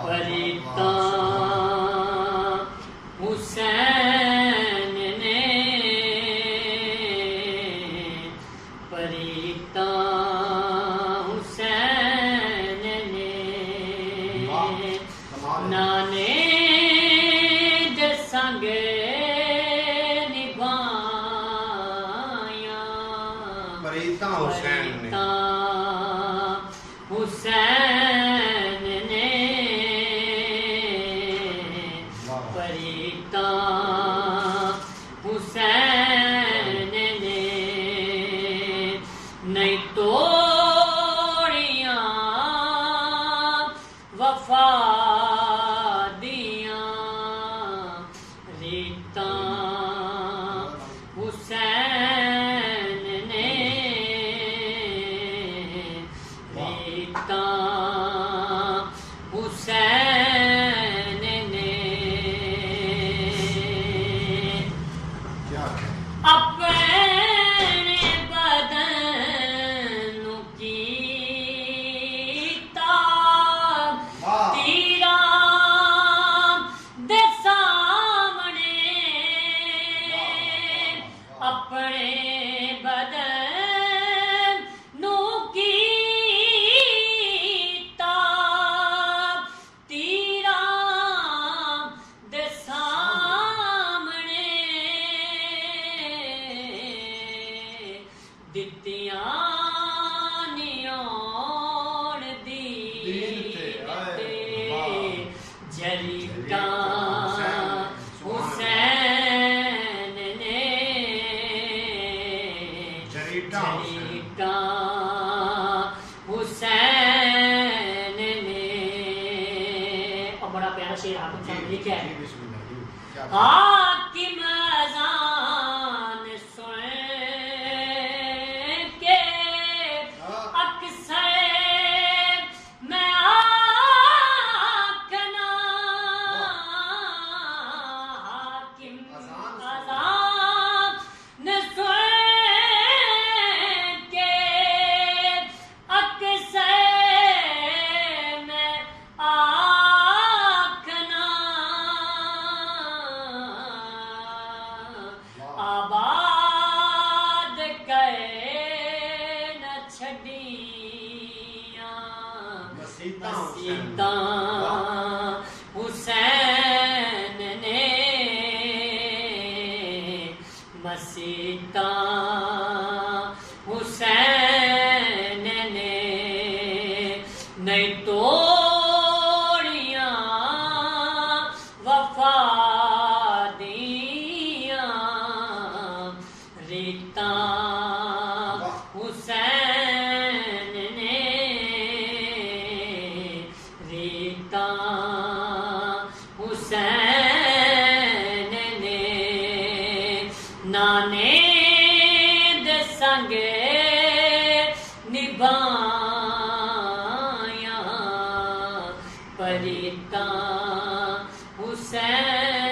परिता हुसैन ने परिता हुसैन ने नाने दे संग निभाया परिता हुसैन ने हुसैन ने परिता हुसैन ने नहीं तोड़िया वफा दिया रीता हुसैन ने रीता हुसैन ने अपने बदन की तीरा दे सामने अपने बदन की तीरा दे सामने दित्तियां नियोड़ दी जरीटा हुसैन ने जरीटा हुसैन ने। और बड़ा प्यारा शेर आपको सामने लिखा है। हाकिम अज़ान सुन के अक्सर मैं आखना हाकिम अज़ान सुन के अक्सर मैं आखना आबाद करे न छड़िया मसीता हुसैन ने मसीता हुसैन ने नहीं तोड़िया वफा दिया रीता हुसैन ने रीता हुसैन ने नाने दे संग निभाया परिता हुसैन